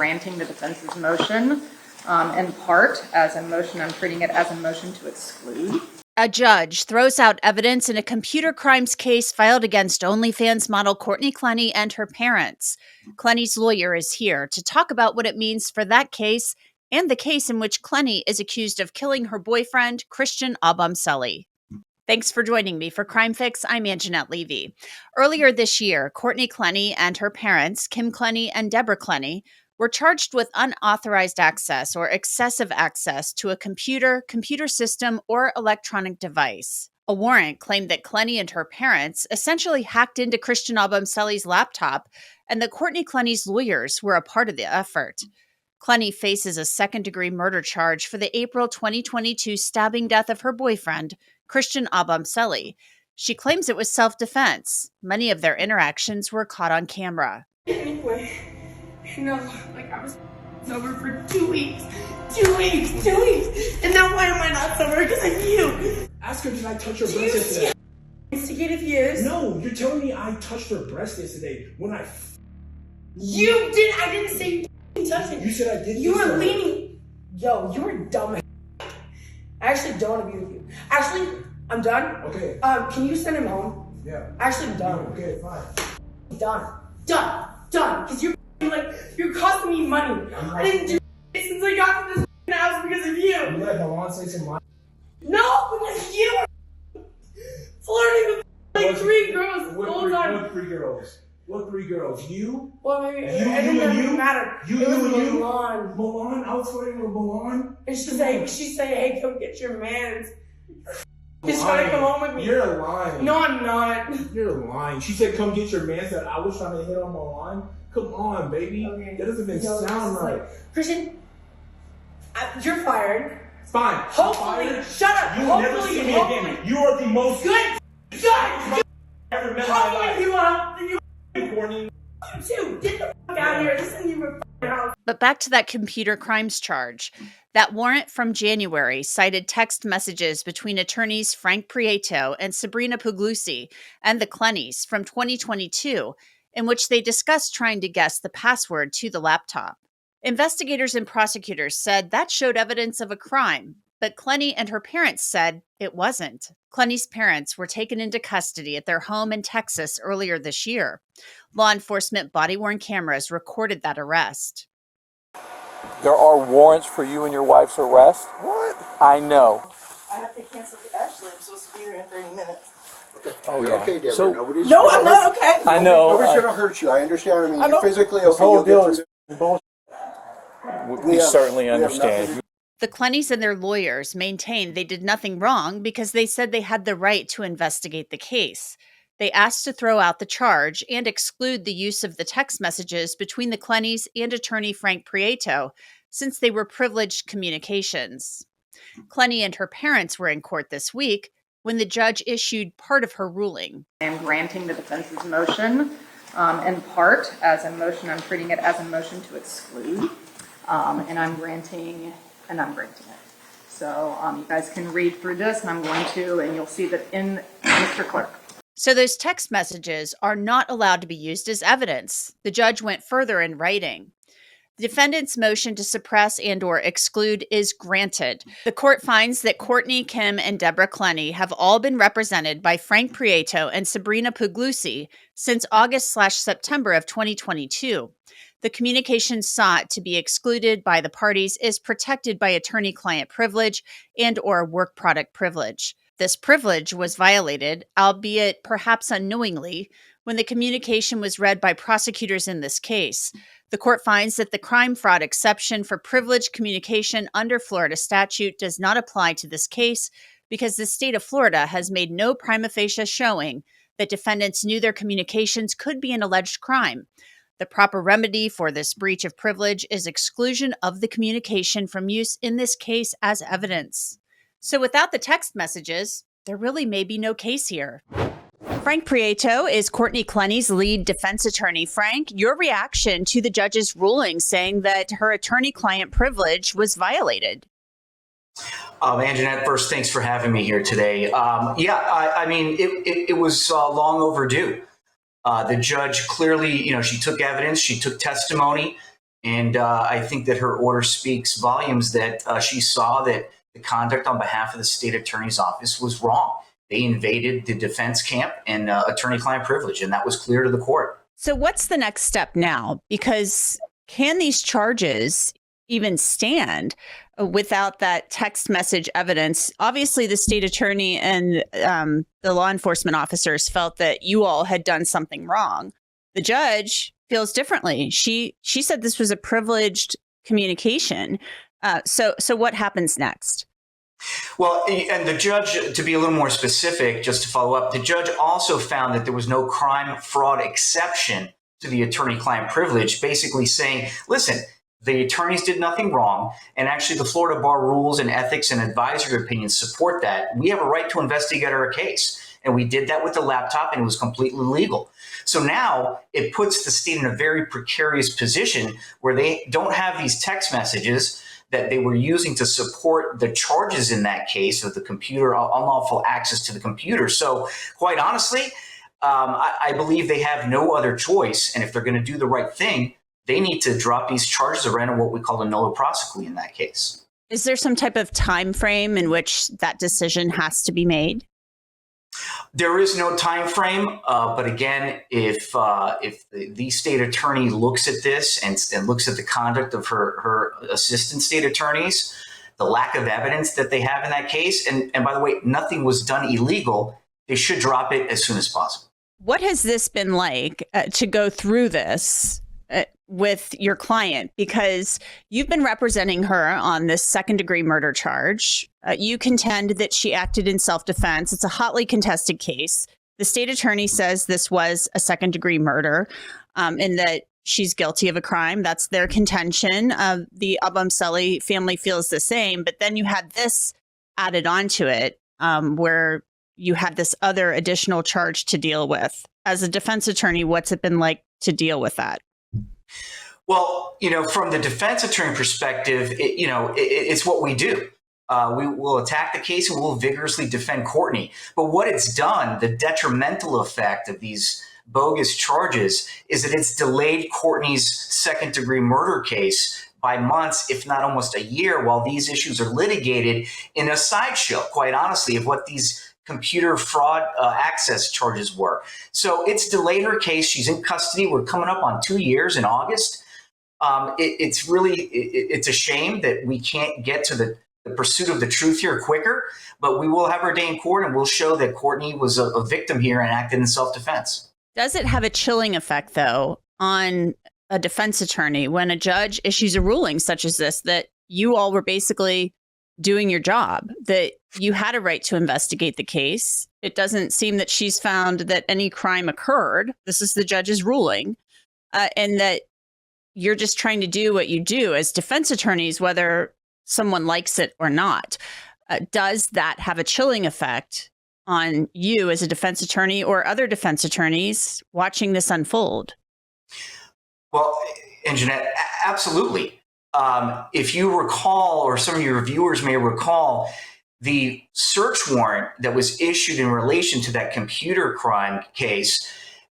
granting the defense's motion, in part as a motion. I'm treating it as a motion to exclude. A judge throws out evidence in a computer crimes case filed against OnlyFans model Courtney Clenney and her parents. Clenney's lawyer is here to talk about what it means for that case and the case in which Clenney is accused of killing her boyfriend, Christian Obumseli. Thanks for joining me for Crime Fix. I'm Angenette Levy. Earlier this year, Courtney Clenney and her parents, Clenney and Deborah Clenney, were charged with unauthorized access or excessive access to a computer system, or electronic device. A warrant claimed that Clenney and her parents essentially hacked into Christian Obumseli's laptop, and that Courtney Clenney's lawyers were a part of the effort. Clenney faces a second-degree murder charge for the April 2022 stabbing death of her boyfriend, Christian Obumseli. She claims it was self-defense. Many of their interactions were caught on camera. Anyway, I was sober for 2 weeks. 2 weeks. And now why am I not sober? Because of you. Ask her, did I touch her breast yesterday? Instigative years. No, you're telling me I touched her breast yesterday when I... You did. I didn't say you touched it. You said I did. You were leaning. Yo, you were dumb. I actually don't agree with you. Actually, I'm done. Okay. Can you send him home? Yeah. Actually, I'm done. Okay, fine. Done. Because you're costing me money. I didn't do it since I got to this house because of you. You let Milan say some money? No, because you were flirting with 3 girls the whole time. What 3 girls? What 3 girls? You? Well, it doesn't matter. You and you? Milan? I was flirting with Milan? And she's saying, hey, come get your mans. He's trying to come home with me. You're lying. No, I'm not. You're lying. She said, come get your mans that I was trying to hit on Milan. Come on, baby. Okay. That doesn't even sound right. Christian, you're fired. Fine. Hopefully, shut up. You will never see me again. You are the most good. ever met Hopefully you Courtney. You too. Get the fuck out of here. This isn't even a house. But back to that computer crimes charge. That warrant from January cited text messages between attorneys Frank Prieto and Sabrina Puglisi and the Clenneys from 2022, in which they discussed trying to guess the password to the laptop. Investigators and prosecutors said that showed evidence of a crime, but Clenney and her parents said it wasn't. Clenney's parents were taken into custody at their home in Texas earlier this year. Law enforcement body-worn cameras recorded that arrest. There are warrants for you and your wife's arrest? What? I know. I have to cancel the Ashley. I'm supposed to be here in 30 minutes. Okay. Oh, You're yeah. okay, Deborah. So, No, I'm not okay. I know. Nobody's going to hurt you. I understand. I mean, I you're know. physically This okay. whole You'll deal get is through bullshit. We have- certainly we have understand. nothing The Clenneys and their lawyers maintained they did nothing wrong because they said they had the right to investigate the case. They asked to throw out the charge and exclude the use of the text messages between the Clenneys and attorney Frank Prieto, since they were privileged communications. Clenney and her parents were in court this week when the judge issued part of her ruling. I am granting the defense's motion, in part as a motion. I'm treating it as a motion to exclude, and I'm granting it. So you guys can read through this, and I'm going to, and you'll see that in Mr. Clerk. So those text messages are not allowed to be used as evidence. The judge went further in writing. The defendant's motion to suppress and/or exclude is granted. The court finds that Courtney, Kim, and Deborah Clenney have all been represented by Frank Prieto and Sabrina Puglisi since August/September of 2022. The communication sought to be excluded by the parties is protected by attorney-client privilege and/or work product privilege. This privilege was violated, albeit perhaps unknowingly, when the communication was read by prosecutors in this case. The court finds that the crime fraud exception for privileged communication under Florida statute does not apply to this case because the state of Florida has made no prima facie showing that defendants knew their communications could be an alleged crime. The proper remedy for this breach of privilege is exclusion of the communication from use in this case as evidence. So without the text messages, there really may be no case here. Frank Prieto is Courtney Clenney's lead defense attorney. Frank, your reaction to the judge's ruling saying that her attorney-client privilege was violated? Angenette, first, thanks for having me here today. I mean, it was long overdue. The judge clearly, she took evidence, she took testimony, And I think that her order speaks volumes that she saw that the conduct on behalf of the state attorney's office was wrong. They invaded the defense camp and attorney-client privilege, and that was clear to the court. So what's the next step now? Because can these charges even stand without that text message evidence? Obviously, the state attorney and the law enforcement officers felt that you all had done something wrong. The judge feels differently. She said this was a privileged communication. So what happens next? Well, and the judge, to be a little more specific, just to follow up, the judge also found that there was no crime fraud exception to the attorney-client privilege, basically saying, listen, the attorneys did nothing wrong. And actually, the Florida Bar rules and ethics and advisory opinions support that. We have a right to investigate our case. And we did that with the laptop, and it was completely legal. So now it puts the state in a very precarious position where they don't have these text messages that they were using to support the charges in that case of the computer, unlawful access to the computer. So quite honestly, I believe they have no other choice. And if they're going to do the right thing, they need to drop these charges around what we call a nullo prosequi in that case. Is there some type of time frame in which that decision has to be made? There is no time frame, but again, if the state attorney looks at this and looks at the conduct of her assistant state attorneys, the lack of evidence that they have in that case, and by the way, nothing was done illegal, they should drop it as soon as possible. What has this been like to go through this with your client? Because you've been representing her on this second-degree murder charge. You contend that she acted in self-defense. It's a hotly contested case. The state attorney says this was a second-degree murder and that she's guilty of a crime. That's their contention. The Obumseli family feels the same. But then you had this added onto it where you had this other additional charge to deal with. As a defense attorney, what's it been like to deal with that? Well, from the defense attorney perspective, it's what we do. We will attack the case and we'll vigorously defend Courtney. But what it's done, the detrimental effect of these bogus charges, is that it's delayed Courtney's second degree murder case by months, if not almost a year, while these issues are litigated in a sideshow, quite honestly, of what these computer fraud access charges were. So it's delayed her case. She's in custody. We're coming up on 2 years in August. It's a shame that we can't get to the pursuit of the truth here quicker, but we will have our day in court and we'll show that Courtney was a victim here and acted in self-defense. Does it have a chilling effect, though, on a defense attorney when a judge issues a ruling such as this, that you all were basically doing your job, that you had a right to investigate the case? It doesn't seem that she's found that any crime occurred. This is the judge's ruling, and that you're just trying to do what you do as defense attorneys, whether someone likes it or not. Does that have a chilling effect on you as a defense attorney or other defense attorneys watching this unfold? Well, Angenette, absolutely. If you recall, or some of your viewers may recall, the search warrant that was issued in relation to that computer crime case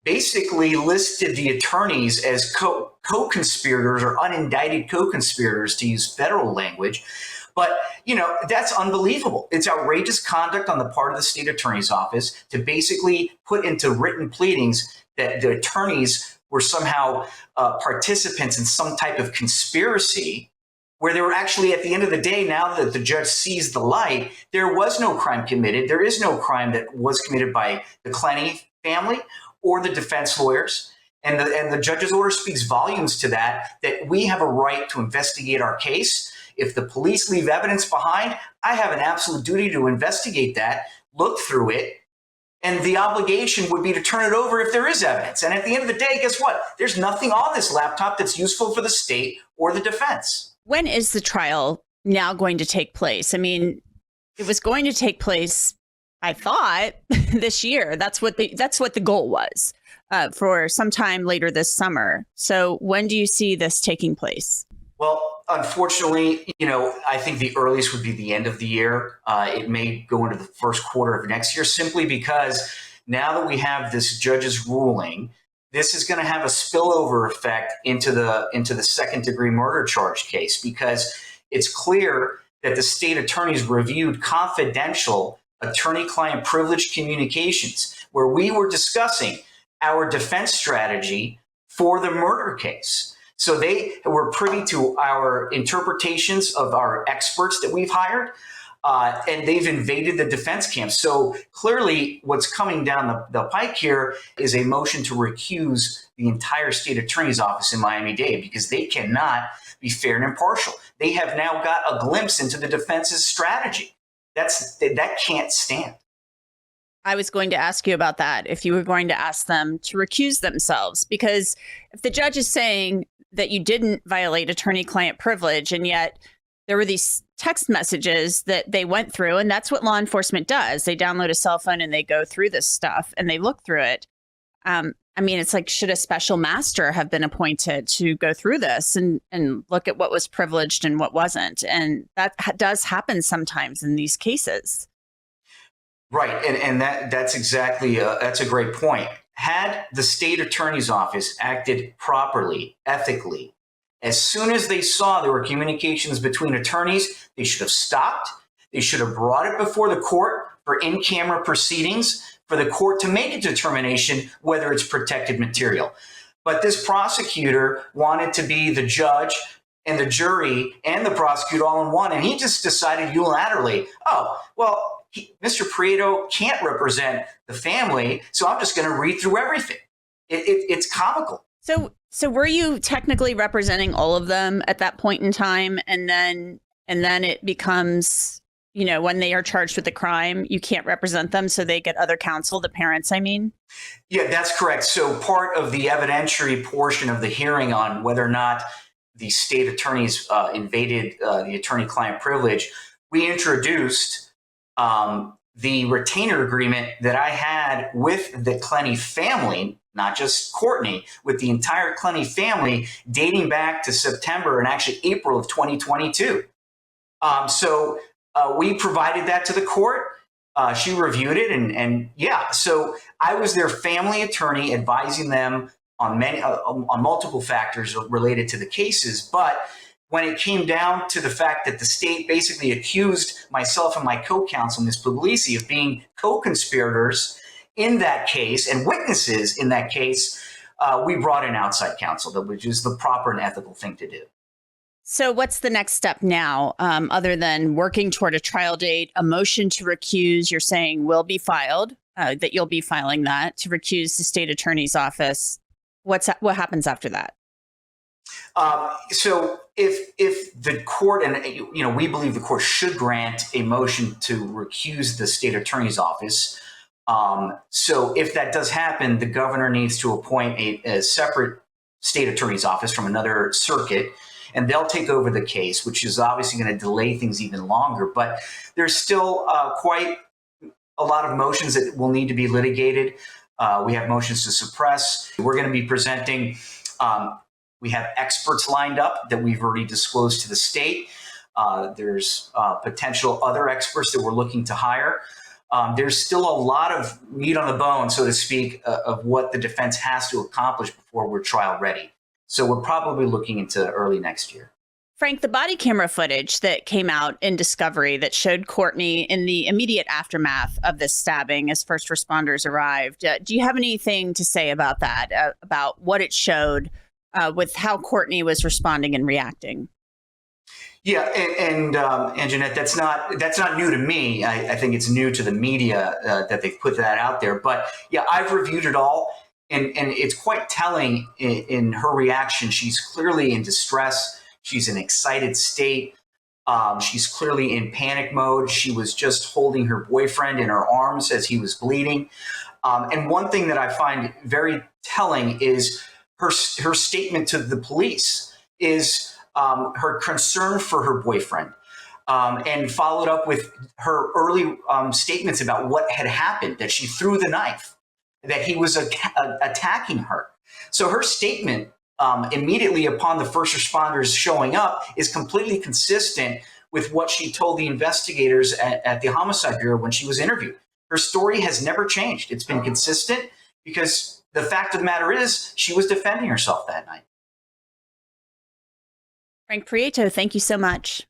basically listed the attorneys as co-conspirators or unindicted co-conspirators, to use federal language. But, that's unbelievable. It's outrageous conduct on the part of the state attorney's office to basically put into written pleadings that the attorneys were somehow participants in some type of conspiracy, where they were actually, at the end of the day, now that the judge sees the light, there was no crime committed. There is no crime that was committed by the Clenney family or the defense lawyers. And the judge's order speaks volumes to that we have a right to investigate our case. If the police leave evidence behind, I have an absolute duty to investigate that, look through it, and the obligation would be to turn it over if there is evidence. And at the end of the day, guess what? There's nothing on this laptop that's useful for the state or the defense. When is the trial now going to take place? I mean, it was going to take place, I thought, this year. That's what the goal was, for sometime later this summer. So when do you see this taking place? Well, unfortunately, I think the earliest would be the end of the year. It may go into the first quarter of next year, simply because now that we have this judge's ruling, this is going to have a spillover effect into the second degree murder charge case, because it's clear that the state attorneys reviewed confidential attorney-client privilege communications where we were discussing our defense strategy for the murder case. So they were privy to our interpretations of our experts that we've hired, and they've invaded the defense camp. So clearly what's coming down the pike here is a motion to recuse the entire state attorney's office in Miami-Dade, because they cannot be fair and impartial. They have now got a glimpse into the defense's strategy. That can't stand. I was going to ask you about that, if you were going to ask them to recuse themselves, because if the judge is saying that you didn't violate attorney-client privilege, and yet there were these text messages that they went through, and that's what law enforcement does. They download a cell phone and they go through this stuff and they look through it. I mean, it's like, should a special master have been appointed to go through this and look at what was privileged and what wasn't? And that does happen sometimes in these cases. Right. And that's exactly, that's a great point. Had the state attorney's office acted properly, ethically, as soon as they saw there were communications between attorneys, they should have stopped. They should have brought it before the court for in-camera proceedings, for the court to make a determination whether it's protected material. But this prosecutor wanted to be the judge and the jury and the prosecutor all in one, and he just decided unilaterally, oh, well, Mr. Prieto can't represent the family, so I'm just going to read through everything. It's comical. So were you technically representing all of them at that point in time, and then it becomes, you know, when they are charged with the crime, you can't represent them, so they get other counsel, the parents, I mean? Yeah, that's correct. So part of the evidentiary portion of the hearing on whether or not the state attorneys invaded the attorney-client privilege, we introduced the retainer agreement that I had with the Clenney family, not just Courtney, with the entire Clenney family dating back to September and actually April of 2022. So we provided that to the court. She reviewed it, and yeah, so I was their family attorney advising them on multiple factors related to the cases. But when it came down to the fact that the state basically accused myself and my co-counsel, Ms. Puglisi, of being co-conspirators in that case and witnesses in that case, we brought in outside counsel, which is the proper and ethical thing to do. So what's the next step now, other than working toward a trial date? A motion to recuse, you're saying, will be filed, that you'll be filing that to recuse the state attorney's office. What happens after that? So if the court, and you know, we believe the court should grant a motion to recuse the state attorney's office. So if that does happen, the governor needs to appoint a separate state attorney's office from another circuit, and they'll take over the case, which is obviously going to delay things even longer. But there's still quite a lot of motions that will need to be litigated. We have motions to suppress. We're going to be presenting. We have experts lined up that we've already disclosed to the state. There's potential other experts that we're looking to hire. There's still a lot of meat on the bone, so to speak, of what the defense has to accomplish before we're trial ready. So we're probably looking into early next year. Frank, the body camera footage that came out in discovery that showed Courtney in the immediate aftermath of this stabbing as first responders arrived, do you have anything to say about that, about what it showed with how Courtney was responding and reacting? Yeah, and Angenette, that's not new to me. I think it's new to the media that they've put that out there. But yeah, I've reviewed it all, and it's quite telling in her reaction. She's clearly in distress. She's in an excited state. She's clearly in panic mode. She was just holding her boyfriend in her arms as he was bleeding. And one thing that I find very telling is her statement to the police is her concern for her boyfriend, and followed up with her early statements about what had happened, that she threw the knife, that he was attacking her. So her statement immediately upon the first responders showing up is completely consistent with what she told the investigators at the Homicide Bureau when she was interviewed. Her story has never changed. It's been consistent because The fact of the matter is, she was defending herself that night. Frank Prieto, thank you so much.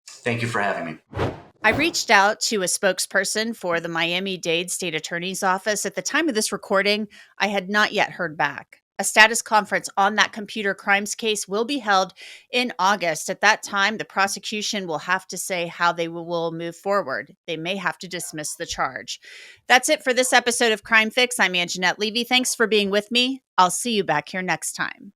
Thank you for having me. I reached out to a spokesperson for the Miami-Dade State Attorney's Office. At the time of this recording, I had not yet heard back. A status conference on that computer crimes case will be held in August. At that time, the prosecution will have to say how they will move forward. They may have to dismiss the charge. That's it for this episode of Crime Fix. I'm Angenette Levy. Thanks for being with me. I'll see you back here next time.